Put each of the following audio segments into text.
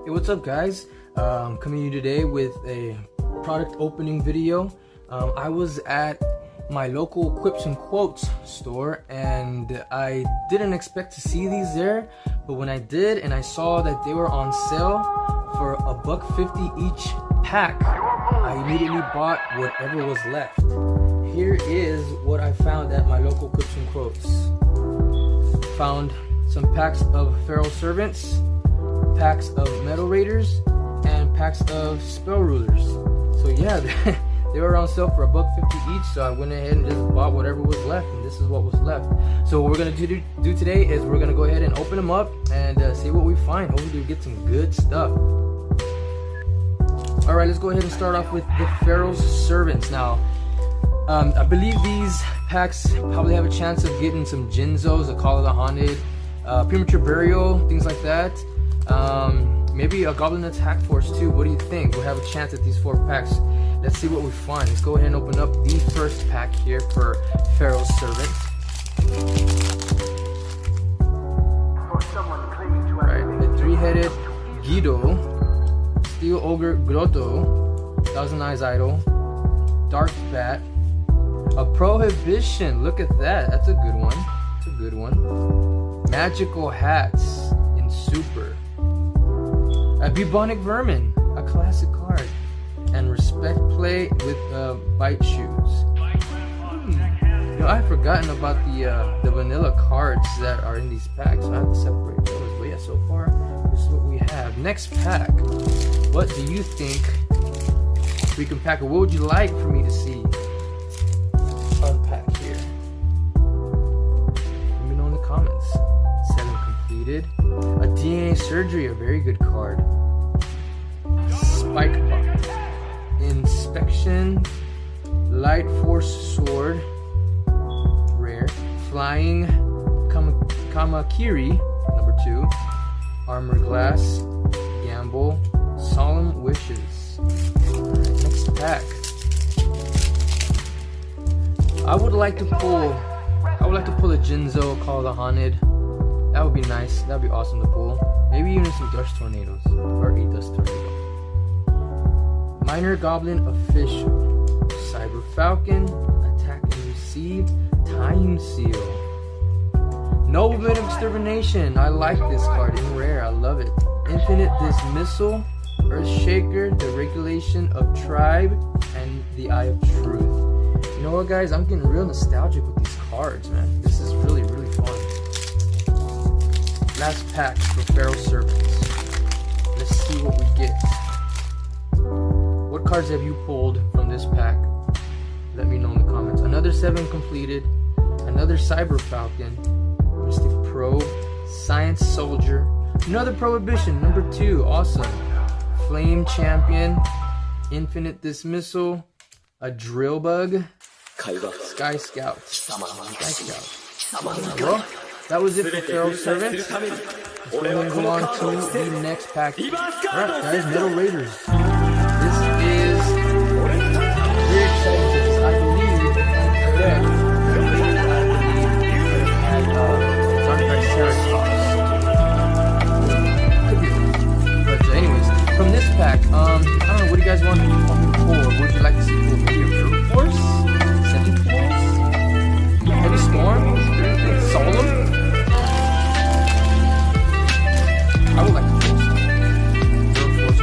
Hey, what's up guys? I'm coming to you today with a product opening video. I was at my local Quips and Quotes store and I didn't expect to see these there, but when I did and I saw that they were on sale for $1.50 each pack, I immediately bought whatever was left. Here is what I found at my local Quips and Quotes. Found some packs of PHAROAH Servants, packs of Metal Raiders, and packs of Spell Rulers. So yeah, they were on sale for $1.50 each, so I went ahead and just bought whatever was left, and this is what was left. So what we're gonna do today is we're gonna go ahead and open them up and see what we find. Hopefully we get some good stuff. All right, let's go ahead and start off with the PHAROAH Servants. Now, I believe these packs probably have a chance of getting some Jinzos, a Call of the Haunted, Premature Burial, things like that. Maybe a Goblin Attack Force too. What do you think? We'll have a chance at these 4 packs. Let's see what we find. Let's go ahead and open up the first pack here for PHAROAH Servant. Right, the 3-headed Guido, Steel Ogre Grotto, Thousand Eyes Idol, Dark Bat, a Prohibition. Look at that. That's a good one. That's a good one. Magical Hats in Super. A Bubonic Vermin, a classic card, and Respect Play with Bite Shoes. You know, I've forgotten about the vanilla cards that are in these packs, so I have to separate those. But yeah, so far this is what we have. Next pack. What do you think we can pack? Or what would you like for me to see unpack here? Let me know in the comments. 7 completed. A DNA Surgery, a very good card. Spike Butt, Inspection, Light Force Sword, rare. Flying Kamakiri, number 2. Armor Glass, Gamble, Solemn Wishes. Alright, next pack. I would like to pull a Jinzo, Call of the Haunted. That would be nice. That would be awesome to pull. Maybe even some Dust Tornadoes. Or a Dust Tornado. Minor Goblin Official. Cyber Falcon. Attack and Receive. Time Seal. Nobleman Extermination. I like this card in rare. I love it. Infinite Dismissal. Earthshaker. The Regulation of Tribe. And the Eye of Truth. You know what, guys? I'm getting real nostalgic with these cards, man. This is really, really fun. Last pack for PHAROAH Servants. Let's see what we get. What cards have you pulled from this pack? Let me know in the comments. Another 7 completed. Another Cyber Falcon. Mystic Probe. Science Soldier. Another Prohibition, number 2. Awesome. Flame Champion. Infinite Dismissal. A Drill Bug. Sky Scout. Sky Scout. Well, that was it for PHAROAH Servant. Let's go ahead and go on to the next pack. Alright guys, Metal Raiders. This is very exciting because I believe could be wrong. But anyways, from this pack, I don't know, what do you guys want me to pull? What would you like to see pull? Maybe a Brute Force? Semi-Force? Heavy Storm? Solemn? I would like to pull some Brute Force.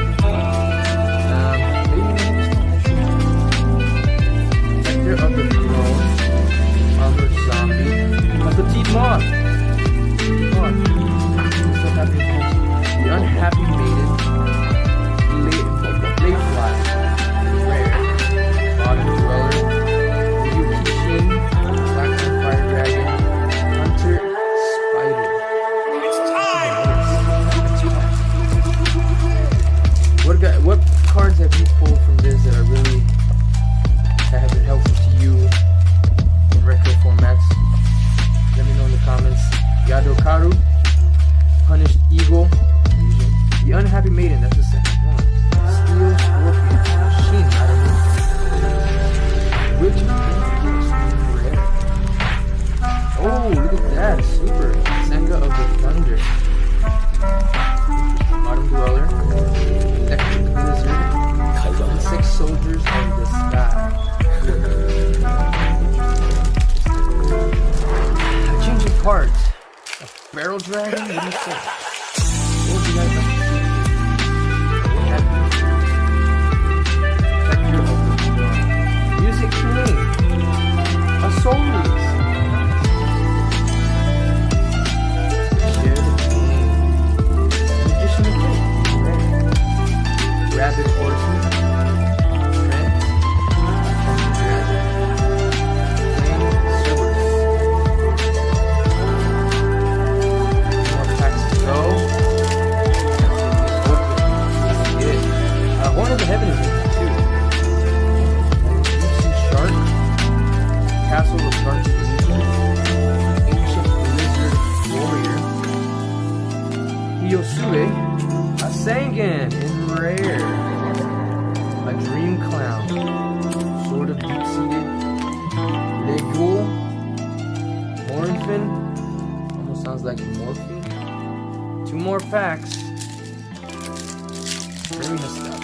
Maybe Vector of the Throne, Armored Zombie, a Petite Moth. The Unhappy Maiden, Blade Fly, Rare, Bottom Dweller, Yukishin, Black Fire Dragon, Hunter Spider. What cards have you pulled from this that have been helpful to you in retro formats? Let me know in the comments. Yadokaru, Punished Eagle, The Unhappy Maiden, that's the second one. Steel Scorpion, Machine, Witch, Rare. Oh, look at that, super. Senga of the Thunder. Bottom Dweller. dragon? What do you say? What would you guys like to see? What happened? Check your open. Music King. A soul release. Share the King. Magician of Fate. Rabbit Horseman. Trent. Dragon. Flame Cerberus. More packs to go. Open. Good. Horn of the Heaven is in here too. Deep Sea Shark. Castle of Dark Illusion. Ancient Lizard Warrior. Hyosue. A Sangan in rare. A Dream Clown. Sword of Deep-Seated. Legul. Morphin. Almost sounds like morphine. 2 more packs. Very messed up.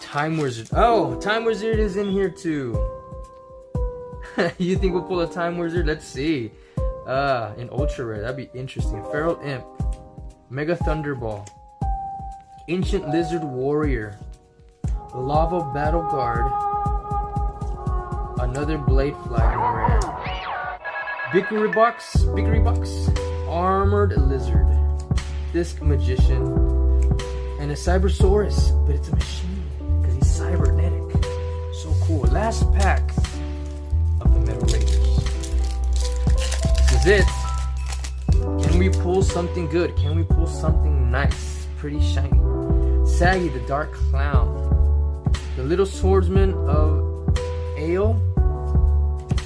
Time Wizard. Oh, Time Wizard is in here too. You think we'll pull a Time Wizard? Let's see. In Ultra Rare. That'd be interesting. Feral Imp. Mega Thunderball. Ancient Lizard Warrior. Lava Battle Guard. Another Blade Fly in rare. Bickery Box. Armored Lizard. Disc Magician. And a Cybersaurus. But it's a machine. Because he's cybernetic. So cool. Last pack of the Metal Raiders. This is it. Can we pull something good? Can we pull something nice? Pretty shiny. Saggy the Dark Clown. The Little Swordsman of Ale.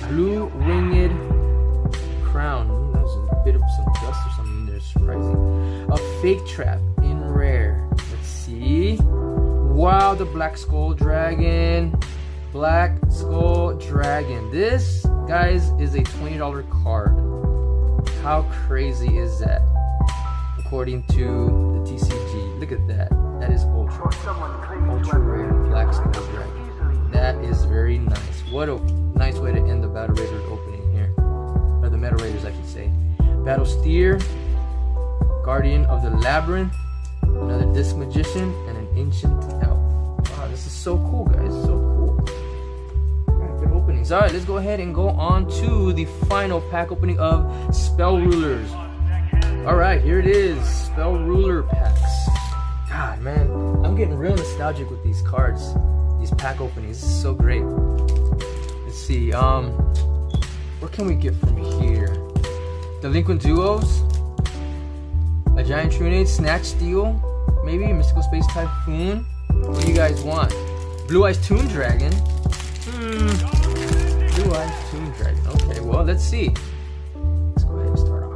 Blue Winged Crown. That was a bit of some dust or something in there. Surprising. A Fake Trap in rare. Let's see. Wow, the Black Skull Dragon. Black Skull Dragon. This, guys, is a $20 card. How crazy is that? According to the TCG. Look at that. That is ultra rare Black Skull Dragon. That is very nice. What a nice way to end the Battle Raiders opening here. Or the Metal Raiders, I should say. Battle Steer. Guardian of the Labyrinth. Another Disc Magician. And an Ancient Elf. Wow, this is so cool, guys. So cool. Good openings. Alright, let's go ahead and go on to the final pack opening of Spell Rulers. Alright, here it is. Spell Ruler packs. God, man. I'm getting real nostalgic with these cards. These pack openings. This is so great. Let's see. What can we get from here? Delinquent Duos. A Giant Trunade. Snatch Steel. Maybe a Mystical Space Typhoon. What do you guys want? Blue Eyes Toon Dragon. Blue Eyes Toon Dragon. Okay, well, let's see. Let's go ahead and start off.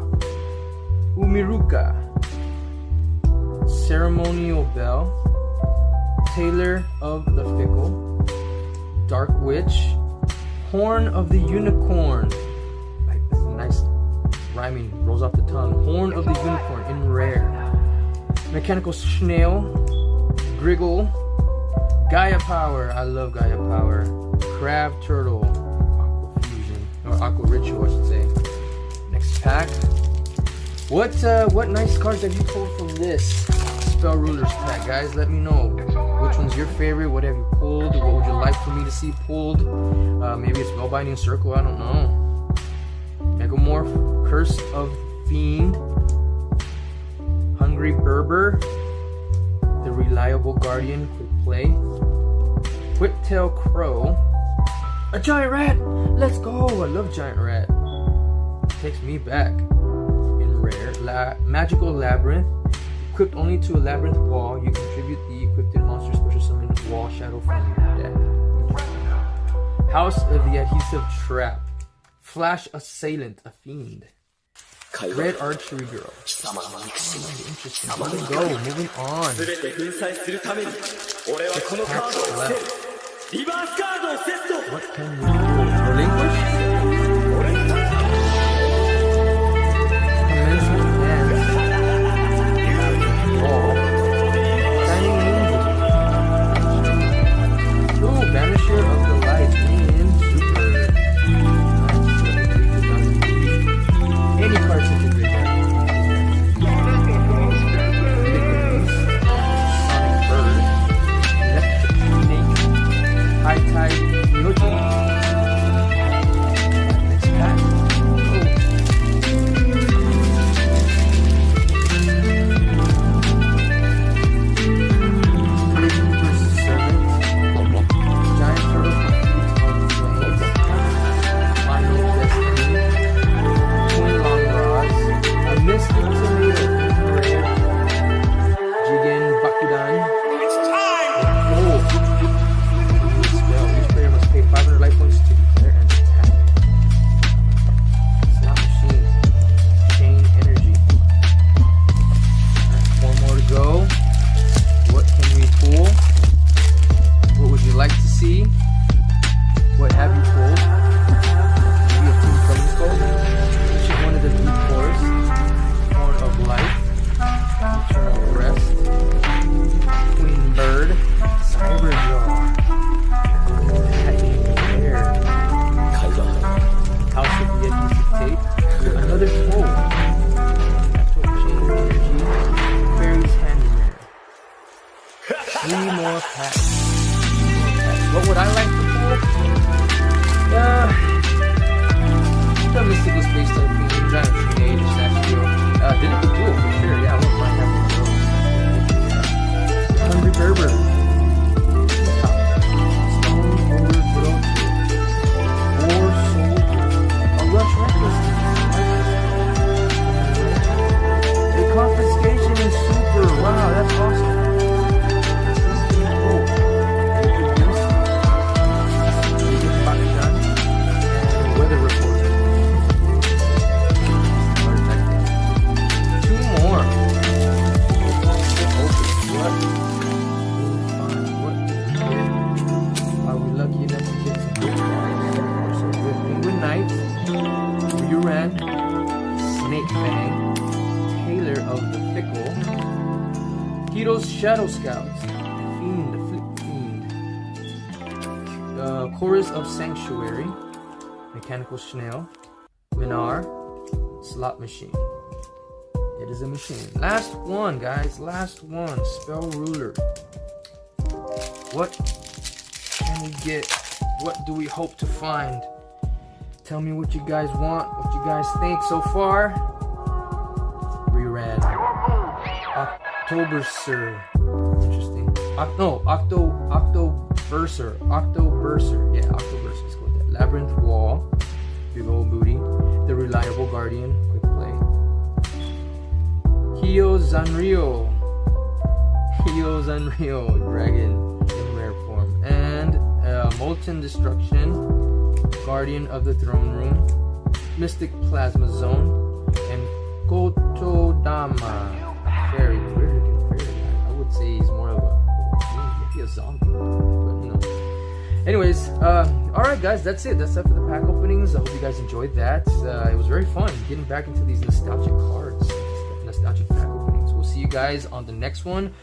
Umiruka. Ceremonial Bell. Tailor of the Fickle. Dark Witch. Horn of the Unicorn. That's a nice rhyming, rolls off the tongue. Horn of the Unicorn in rare. Mechanical Snail. Griggle. Gaia Power. I love Gaia Power. Crab Turtle. Aqua Fusion. Or Aqua Ritual, I should say. Next pack. What nice cards have you pulled from this Spell Rulers pack, guys? Let me know. Which one's your favorite? What have you pulled? What would you like for me to see pulled? Maybe it's Spellbinding Circle, I don't know. Megamorph. Curse of Fiend. Hungry Berber. The Reliable Guardian. Quick Play. Whiptail Crow. A Giant Rat! Let's go! I love Giant Rat. Takes me back. In rare. Magical Labyrinth. Equipped only to a Labyrinth wall, you contribute the equipped monster special summon wall shadow from your deck. House of the Adhesive Trap. Flash Assailant, a Fiend. Red Archery Girl. Interesting. Here we go, moving on. What can we do? Relinquish? Commencement Dance. Shining Angel. Ooh, Banisher of the Light in Super. Any cards in more packs. What would I like to pull? The Mystical Space Type Fiend, Giant Teenage, Sashio. Didn't Duel for sure, yeah, I wouldn't mind having those. Hungry Berber. Stone Over Growth. War Soldier. A Rush Reckless. A Confiscation and Super. Wow, that's awesome. Weather report. Two more. What? Are we lucky enough to get some good ones? So good. Penguin Knight, Uran, Snake Fang, Taylor of the Fickle, Heroes Shadow Scouts, Fiend, the Flip Fiend, Chorus of Sanctuary, Mechanical Snail, Minar, Slot Machine. It is a machine. Last one, guys. Last one. Spell Ruler. What can we get? What do we hope to find? Tell me what you guys want, what you guys think so far. Reran. Octoberser. Interesting. Octoberser. Yeah, Octoberser. Let's go with that. Labyrinth Wall. Big old booty. The Reliable Guardian. Quick play. Hio Zanrio. Dragon in rare form. And Molten Destruction. Guardian of the Throne Room. Mystic Plasma Zone. And Kotodama. A fairy. Weird looking fairy. I would say he's more of maybe a zombie. But you know. Anyways, alright guys, that's it. That's it for the pack openings. I hope you guys enjoyed that. It was very fun getting back into these nostalgic cards, nostalgic pack openings. We'll see you guys on the next one.